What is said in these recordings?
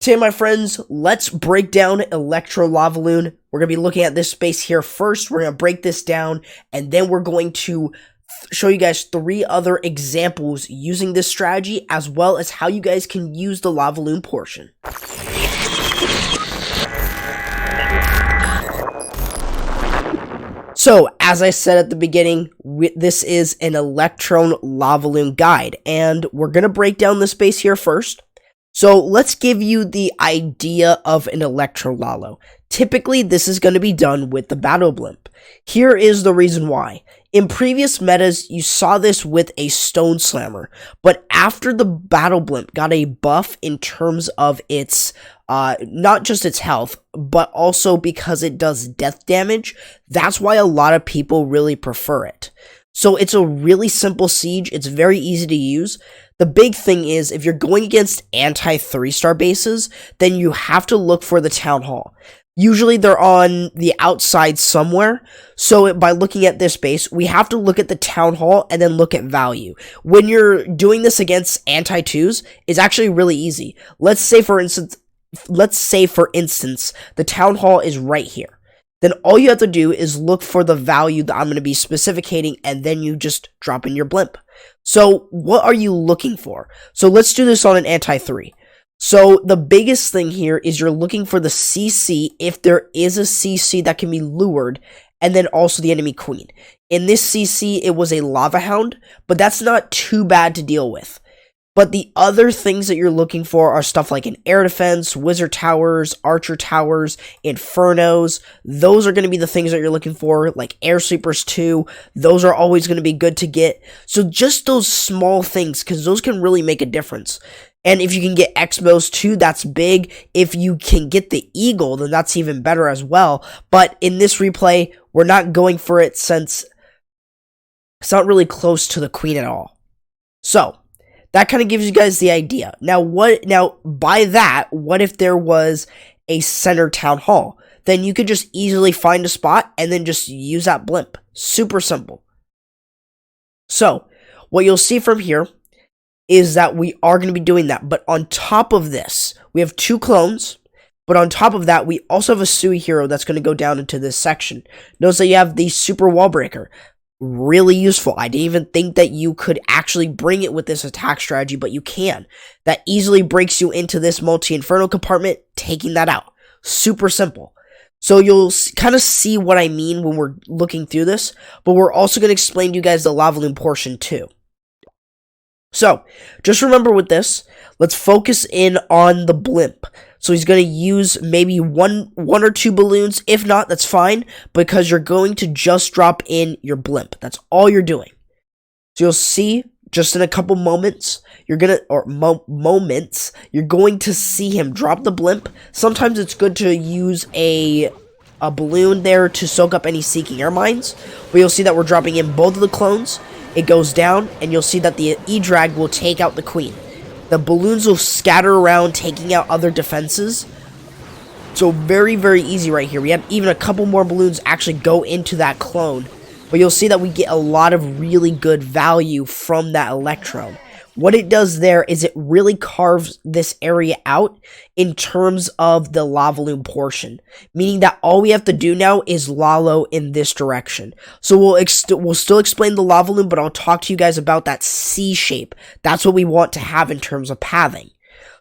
Today, my friends, let's break down Electro Lavaloon. We're going to be looking at this space here first. We're going to break this down, and then we're going to show you guys 3 other examples using this strategy, as well as how you guys can use the Lavaloon portion. So, as I said at the beginning, this is an Electrone Lavaloon guide, and we're going to break down the space here first. So let's give you the idea of an Electro Lalo. Typically, this is going to be done with the Battle Blimp. Here is the reason why. In previous metas, you saw this with a Stone Slammer, but after the Battle Blimp got a buff in terms of its, not just its health, but also because it does death damage, that's why a lot of people really prefer it. So it's a really simple siege, it's very easy to use. The big thing is, if you're going against anti-3-star bases, then you have to look for the Town Hall. Usually they're on the outside somewhere, so by looking at this base, we have to look at the Town Hall and then look at value. When you're doing this against anti-2s, it's actually really easy. Let's say for instance, the Town Hall is right here. Then all you have to do is look for the value that I'm going to be specificating, and then you just drop in your blimp. So what are you looking for? So let's do this on an anti-3. So the biggest thing here is you're looking for the CC, if there is a CC that can be lured, and then also the enemy queen. In this CC, it was a Lava Hound, but that's not too bad to deal with. But the other things that you're looking for are stuff like an air defense, wizard towers, archer towers, infernos. Those are going to be the things that you're looking for, like air sweepers too. Those are always going to be good to get. So just those small things, because those can really make a difference. And if you can get X-Bows too, that's big. If you can get the Eagle, then that's even better as well. But in this replay, we're not going for it since it's not really close to the queen at all. So that kind of gives you guys the idea. Now, by that, what if there was a center Town Hall? Then you could just easily find a spot and then just use that blimp. Super simple. So, what you'll see from here is that we are going to be doing that. But on top of this, we have 2 clones. But on top of that, we also have a Sui hero that's going to go down into this section. Notice that you have the Super Wall Breaker. Really useful. I didn't even think that you could actually bring it with this attack strategy, but you can. That easily breaks you into this multi-inferno compartment, taking that out. Super simple. So you'll kind of see what I mean when we're looking through this, but we're also going to explain to you guys the Lavaloon portion too. So, just remember with this, let's focus in on the blimp. So he's going to use maybe one or 2 balloons. If not, that's fine, because you're going to just drop in your blimp. That's all you're doing. So you'll see, just in a couple moments, you're going to see him drop the blimp. Sometimes it's good to use a balloon there to soak up any Seeking Air Mines. But you'll see that we're dropping in both of the clones. It goes down, and you'll see that the E-Drag will take out the queen. The balloons will scatter around, taking out other defenses. So very, very easy right here. We have even a couple more balloons actually go into that clone. But you'll see that we get a lot of really good value from that Electron. What it does there is it really carves this area out in terms of the Lavaloon portion. Meaning that all we have to do now is Lalo in this direction. So we'll still explain the Lavaloon, but I'll talk to you guys about that C shape. That's what we want to have in terms of pathing.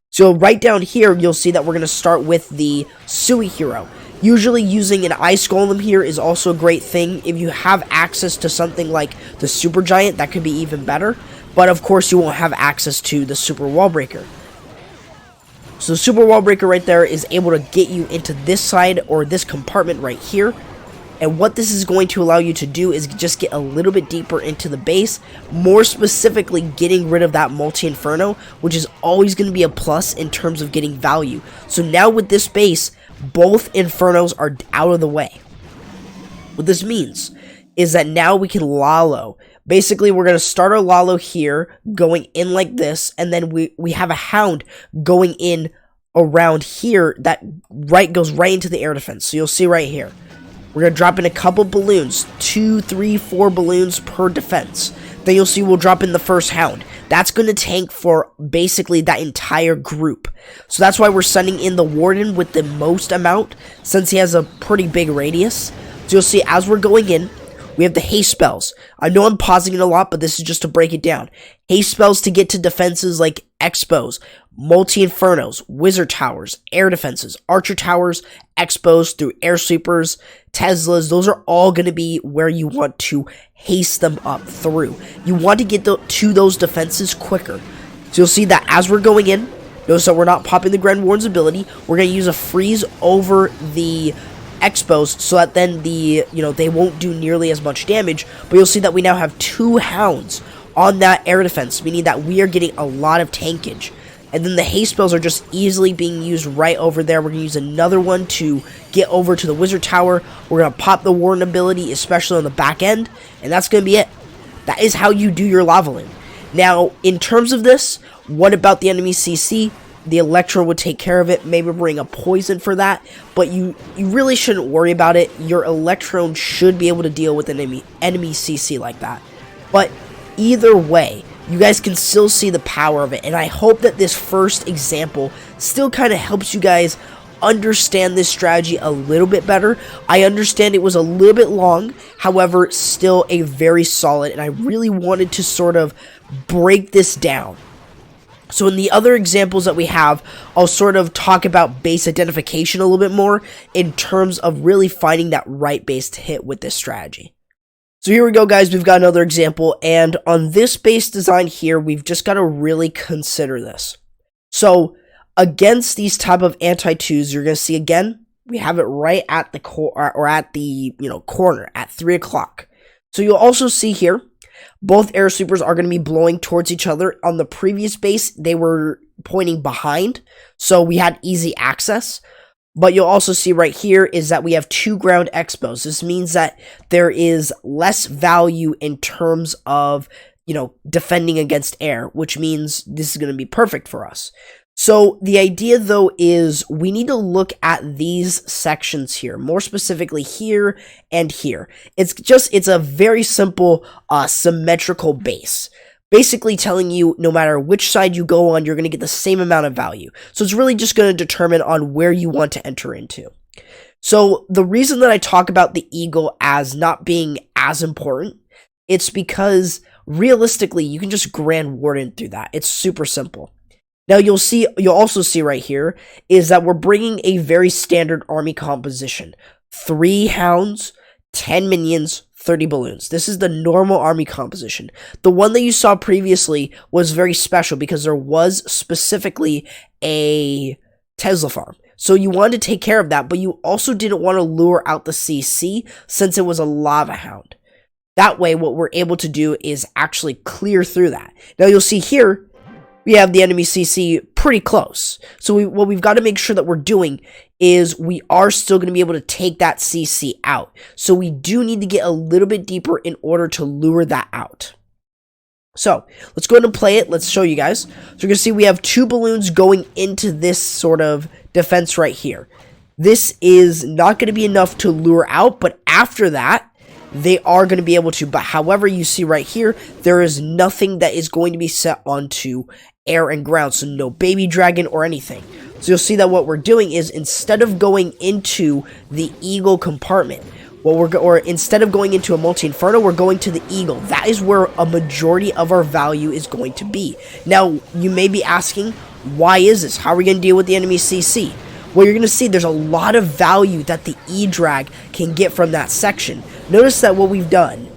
So right down here, you'll see that we're going to start with the Sui hero. Usually using an Ice Golem here is also a great thing. If you have access to something like the Super Giant, that could be even better. But of course, you won't have access to the Super Wall Breaker. So the Super Wall Breaker right there is able to get you into this side or this compartment right here. And what this is going to allow you to do is just get a little bit deeper into the base. More specifically, getting rid of that multi-inferno, which is always going to be a plus in terms of getting value. So now with this base, both infernos are out of the way. What this means is that now we can Lalo. Basically, we're going to start our Lalo here, going in like this, and then we have a Hound going in around here that goes right into the air defense. So you'll see right here. We're going to drop in a couple balloons, 2, 3, 4 balloons per defense. Then you'll see we'll drop in the first Hound. that's going to tank for basically that entire group. So that's why we're sending in the Warden with the most amount, since he has a pretty big radius. So you'll see as we're going in, we have the haste spells. I know I'm pausing it a lot, but this is just to break it down. Haste spells to get to defenses like Expos, Multi-Infernos, Wizard Towers, Air Defenses, Archer Towers, Expos through Air Sweepers, Teslas. Those are all going to be where you want to haste them up through. You want to get to those defenses quicker. So you'll see that as we're going in, notice that we're not popping the Grand Warden's ability. We're going to use a freeze over the Expos so that then they won't do nearly as much damage, but you'll see that we now have 2 hounds on that air defense, meaning that we are getting a lot of tankage. And then the haste spells are just easily being used right over there. We're going to use another one to get over to the Wizard Tower. We're going to pop the Warden ability, especially on the back end, and that's going to be it. That is how you do your Lavaloon. Now, in terms of this, what about the enemy CC? The Electro would take care of it, maybe bring a poison for that, but you really shouldn't worry about it. Your Electron should be able to deal with an enemy CC like that. But either way, you guys can still see the power of it, and I hope that this first example still kind of helps you guys understand this strategy a little bit better. I understand it was a little bit long, however, still a very solid, and I really wanted to sort of break this down. So in the other examples that we have, I'll sort of talk about base identification a little bit more in terms of really finding that right base to hit with this strategy. So here we go, guys. We've got another example, and on this base design here, we've just got to really consider this. So against these type of anti-twos, you're going to see again, we have it right at the or at the corner at 3 o'clock. So you'll also see here, both air sweepers are going to be blowing towards each other. On the previous base, they were pointing behind, so we had easy access. But you'll also see right here is that we have 2 ground expos. This means that there is less value in terms of, defending against air, which means this is going to be perfect for us. So the idea, though, is we need to look at these sections here, more specifically here and here. It's a very simple symmetrical base, basically telling you no matter which side you go on, you're going to get the same amount of value. So it's really just going to determine on where you want to enter into. So the reason that I talk about the eagle as not being as important, it's because realistically, you can just Grand Warden through that. It's super simple. Now you'll also see right here is that we're bringing a very standard army composition. 3 hounds, 10 minions, 30 balloons. This is the normal army composition. The one that you saw previously was very special because there was specifically a Tesla farm. So you wanted to take care of that, but you also didn't want to lure out the CC since it was a lava hound. That way, what we're able to do is actually clear through that. Now you'll see here, we have the enemy CC pretty close. So what we've got to make sure that we're doing is we are still going to be able to take that CC out. So we do need to get a little bit deeper in order to lure that out. So let's go ahead and play it. Let's show you guys. So you're going to see we have 2 balloons going into this sort of defense right here. This is not going to be enough to lure out, but after that, they are going to be able to. But however, you see right here, there is nothing that is going to be set onto air and ground, so no baby dragon or anything. So you'll see that what we're doing is instead of going into the eagle compartment, or instead of going into a multi-inferno, we're going to the eagle. That is where a majority of our value is going to be. Now, you may be asking, why is this? How are we going to deal with the enemy CC? Well, you're going to see there's a lot of value that the E-Drag can get from that section. Notice that what we've done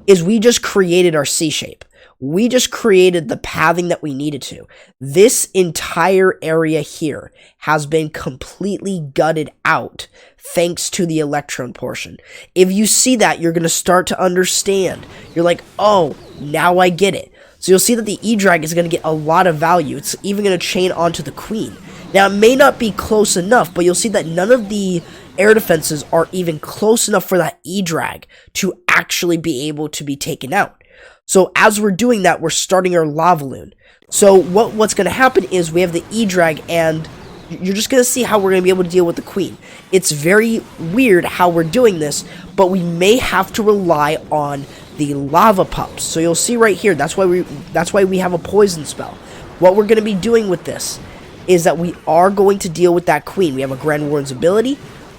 is we just created our C-shape. We just created the pathing that we needed to. This entire area here has been completely gutted out thanks to the Electron portion. If you see that, you're going to start to understand. You're like, oh, now I get it. So you'll see that the E-Drag is going to get a lot of value. It's even going to chain onto the Queen. Now, it may not be close enough, but you'll see that none of the air defenses are even close enough for that E-Drag to actually be able to be taken out. So as we're doing that, we're starting our Lavaloon. So what's going to happen is we have the E-Drag, and you're just going to see how we're going to be able to deal with the Queen. It's very weird how we're doing this, but we may have to rely on the lava pups. So you'll see right here, that's why we have a poison spell. What we're going to be doing with this is that we are going to deal with that queen. We have a Grand Warden's ability,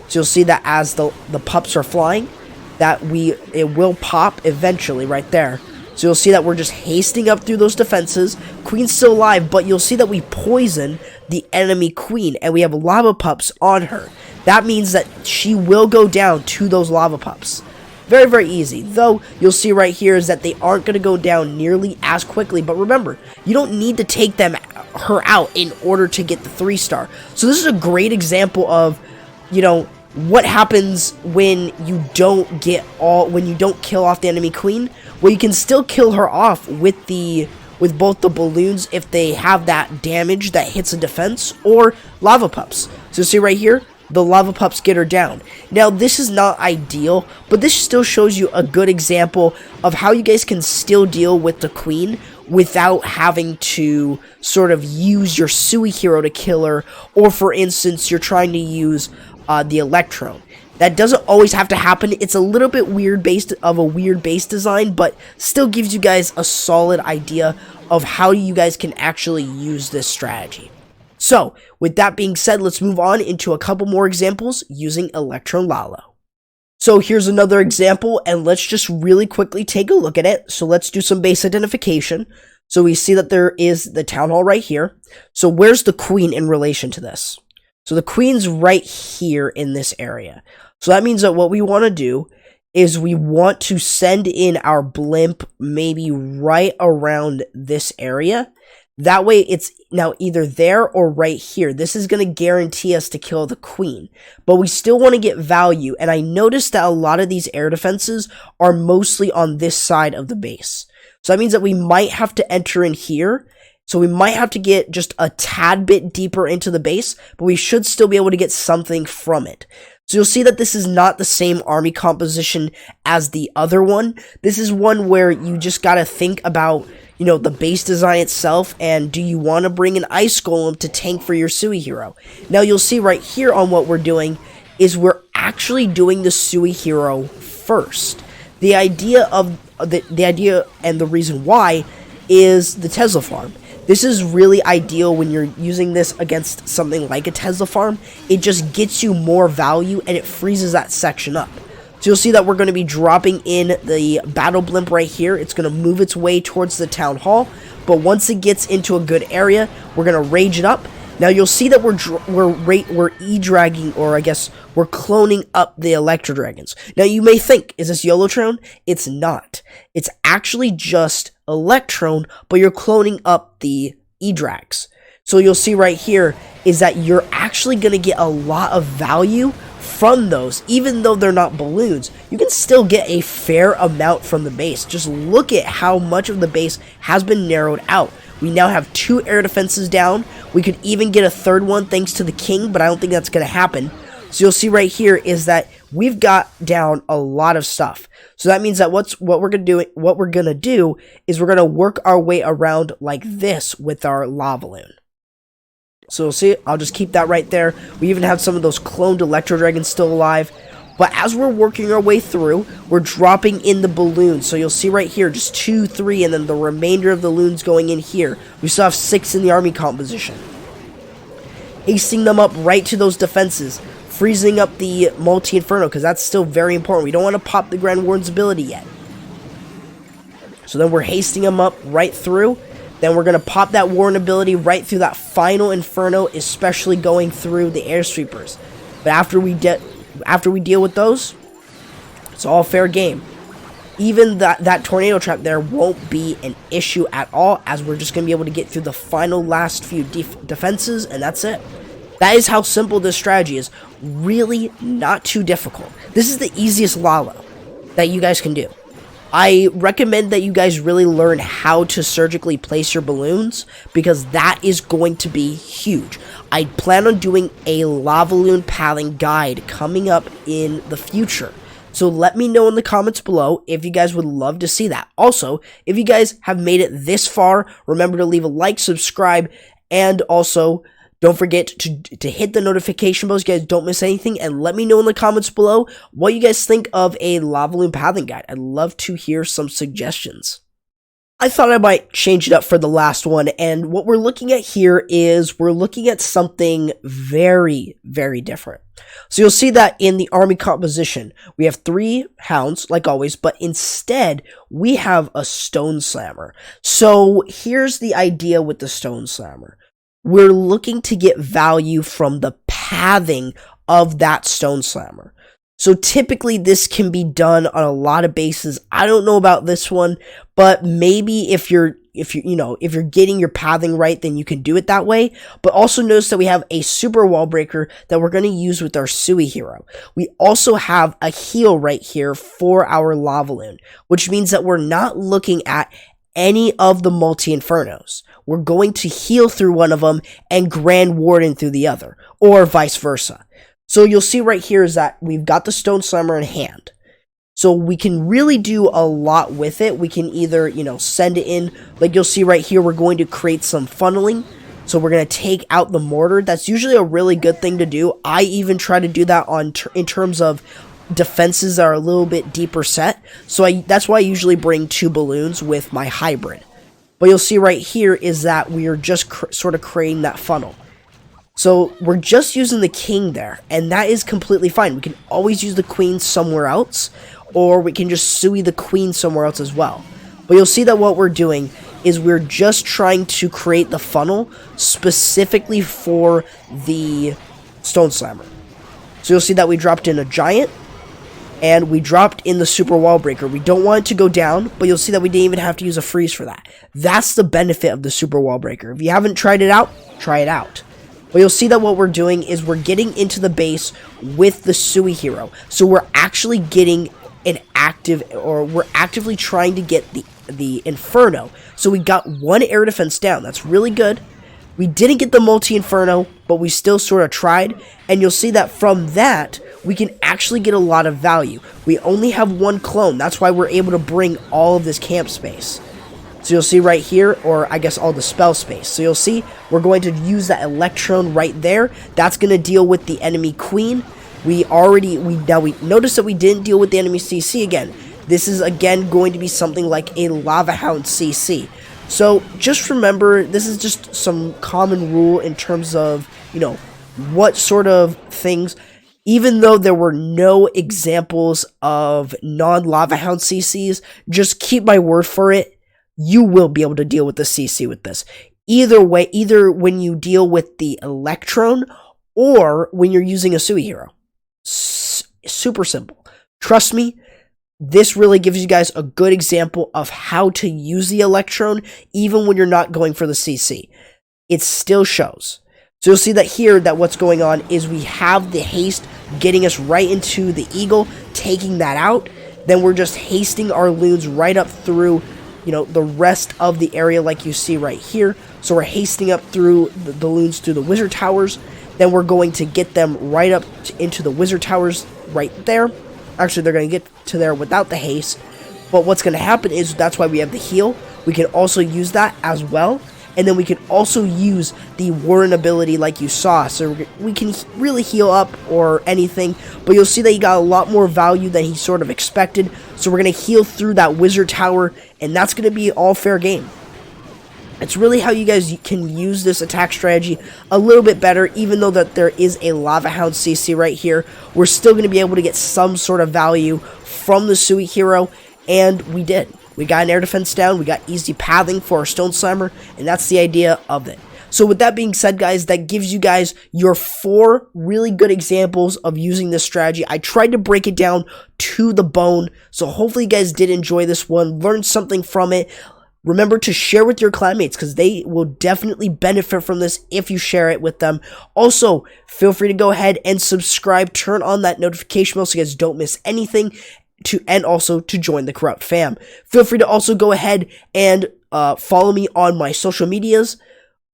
so you'll see that as the pups are flying, that it will pop eventually right there. So you'll see that we're just hasting up through those defenses. Queen's still alive, but you'll see that we poison the enemy queen, and we have lava pups on her. That means that she will go down to those lava pups. Very, very easy. Though, you'll see right here is that they aren't going to go down nearly as quickly. But remember, you don't need to take her out in order to get the 3-star. So this is a great example of, you know, what happens when you don't kill off the enemy queen. Well, you can still kill her off with both the balloons if they have that damage that hits a defense, or lava pups. So see right here, the lava pups get her down. Now, this is not ideal, but this still shows you a good example of how you guys can still deal with the queen without having to sort of use your Sui hero to kill her, or for instance, you're trying to use the Electrone. That doesn't always have to happen. It's a little bit weird base design, but still gives you guys a solid idea of how you guys can actually use this strategy. So, with that being said, let's move on into a couple more examples using Electrone Lalo. So here's another example, and let's just really quickly take a look at it. So let's do some base identification. So we see that there is the town hall right here. So where's the queen in relation to this? So the queen's right here in this area. So that means that what we want to do is we want to send in our blimp maybe right around this area. That way it's now either there or right here. This is going to guarantee us to kill the queen, but we still want to get value. And I noticed that a lot of these air defenses are mostly on this side of the base. So that means that we might have to enter in here. So we might have to get just a tad bit deeper into the base, but we should still be able to get something from it. So you'll see that this is not the same army composition as the other one. This is one where you just got to think about, you know, the base design itself, and do you want to bring an ice golem to tank for your Sui hero? Now you'll see right here on what we're doing is we're actually doing the Sui hero first. The idea of the idea and the reason why is the Tesla farm. This is really ideal when you're using this against something like a Tesla farm. It just gets you more value and it freezes that section up. So you'll see that we're going to be dropping in the battle blimp right here. It's going to move its way towards the town hall, but once it gets into a good area, we're going to rage it up. Now you'll see that we're e-dragging, or I guess we're cloning up the Electro Dragons. Now you may think, is this Yolotron? It's not. It's actually just Electrone, but you're cloning up the e-drags. So you'll see right here is that you're actually going to get a lot of value from those. Even though they're not balloons, you can still get a fair amount from the base. Just look at how much of the base has been narrowed out. We now have 2 air defenses down. We could even get a third one thanks to the king, but I don't think that's going to happen. So you'll see right here is that we've got down a lot of stuff. So that means that what we're going to do is we're going to work our way around like this with our Lavaloon. So you'll see, I'll just keep that right there. We even have some of those cloned Electro Dragons still alive. But as we're working our way through, we're dropping in the balloons. So you'll see right here, just 2, 3, and then the remainder of the balloons going in here. We still have 6 in the army composition. Hasting them up right to those defenses. Freezing up the multi-inferno, because that's still very important. We don't want to pop the Grand Warden's ability yet. So then we're hasting them up right through. Then we're going to pop that Warden ability right through that final inferno, especially going through the air sweepers. But after we deal with those, it's all fair game. Even that tornado trap there won't be an issue at all, as we're just going to be able to get through the final last few defenses, and that's it. That is how simple this strategy is. Really not too difficult. This is the easiest Lalo that you guys can do. I recommend that you guys really learn how to surgically place your balloons, because that is going to be huge. I plan on doing a Lavaloon pathing guide coming up in the future. So let me know in the comments below if you guys would love to see that. Also, if you guys have made it this far, remember to leave a like, subscribe, and also Don't forget to hit the notification bell so you guys don't miss anything, and let me know in the comments below what you guys think of a Lavaloon pathing guide. I'd love to hear some suggestions. I thought I might change it up for the last one, and what we're looking at here is we're looking at something very, very different. So you'll see that in the army composition, we have 3 hounds, like always, but instead, we have a stone slammer. So here's the idea with the stone slammer. We're looking to get value from the pathing of that stone slammer. So typically this can be done on a lot of bases. I don't know about this one, but maybe if you're getting your pathing right, then you can do it that way. But also notice that we have a super wall breaker that we're going to use with our Sui hero. We also have a heal right here for our Lavaloon, which means that we're not looking at any of the multi-infernos. We're going to heal through one of them and Grand Warden through the other, or vice versa. So you'll see right here is that we've got the Stone Slammer in hand. So we can really do a lot with it. We can either, send it in, like you'll see right here, we're going to create some funneling. So we're going to take out the mortar. That's usually a really good thing to do. I even try to do that in terms of defenses that are a little bit deeper set. So that's why I usually bring 2 balloons with my hybrid. But you'll see right here is that we are just sort of creating that funnel. So we're just using the king there, and that is completely fine. We can always use the queen somewhere else, or we can just Sui the queen somewhere else as well. But you'll see that what we're doing is we're just trying to create the funnel specifically for the Stone Slammer. So you'll see that we dropped in a giant, and we dropped in the super wall breaker. We don't want it to go down, but you'll see that we didn't even have to use a freeze for that. That's the benefit of the super wall breaker. If you haven't tried it out, try it out. But you'll see that what we're doing is we're getting into the base with the Sui hero. So we're actually getting an active, or we're actively trying to get the Inferno. So we got 1 air defense down. That's really good. We didn't get the multi-Inferno, but we still sort of tried. And you'll see that from that, we can actually get a lot of value. We only have 1 clone. That's why we're able to bring all of this camp space. So you'll see right here, or I guess all the spell space. So you'll see we're going to use that Electrone right there. That's going to deal with the enemy queen. We noticed that we didn't deal with the enemy CC again. This is again going to be something like a Lava Hound CC. So just remember, this is just some common rule in terms of, what sort of things. Even though there were no examples of non-Lava Hound CCs, just keep my word for it. You will be able to deal with the CC with this. Either way, either when you deal with the Electron or when you're using a Sui hero. Super simple. Trust me, this really gives you guys a good example of how to use the Electron even when you're not going for the CC. It still shows. So you'll see that here that what's going on is we have the haste getting us right into the eagle, taking that out. Then we're just hasting our loons right up through the rest of the area like you see right here. So we're hasting up through the loons through the wizard towers. Then we're going to get them right up into the wizard towers right there. Actually, they're going to get to there without the haste. But what's going to happen is that's why we have the heal. We can also use that as well. And then we can also use the Warren ability like you saw. So we can really heal up or anything. But you'll see that he got a lot more value than he sort of expected. So we're going to heal through that wizard tower. And that's going to be all fair game. It's really how you guys can use this attack strategy a little bit better. Even though that there is a Lava Hound CC right here, we're still going to be able to get some sort of value from the Sui hero. And we did. We got an air defense down, we got easy pathing for our Stone Slammer, and that's the idea of it. So with that being said, guys, that gives you guys your 4 really good examples of using this strategy. I tried to break it down to the bone, so hopefully you guys did enjoy this one, learn something from it. Remember to share with your clanmates because they will definitely benefit from this if you share it with them. Also, feel free to go ahead and subscribe, turn on that notification bell so you guys don't miss anything. And also to join the Corrupt fam. Feel free to also go ahead and follow me on my social medias,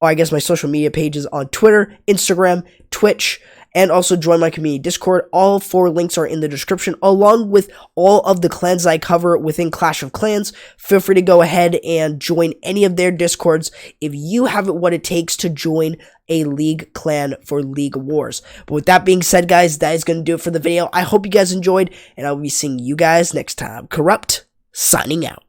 or I guess my social media pages on Twitter, Instagram, Twitch, and also join my community Discord. All 4 links are in the description, along with all of the clans I cover within Clash of Clans. Feel free to go ahead and join any of their Discords if you have what it takes to join a league clan for League Wars. But with that being said, guys, that is going to do it for the video. I hope you guys enjoyed, and I will be seeing you guys next time. Corrupt, signing out.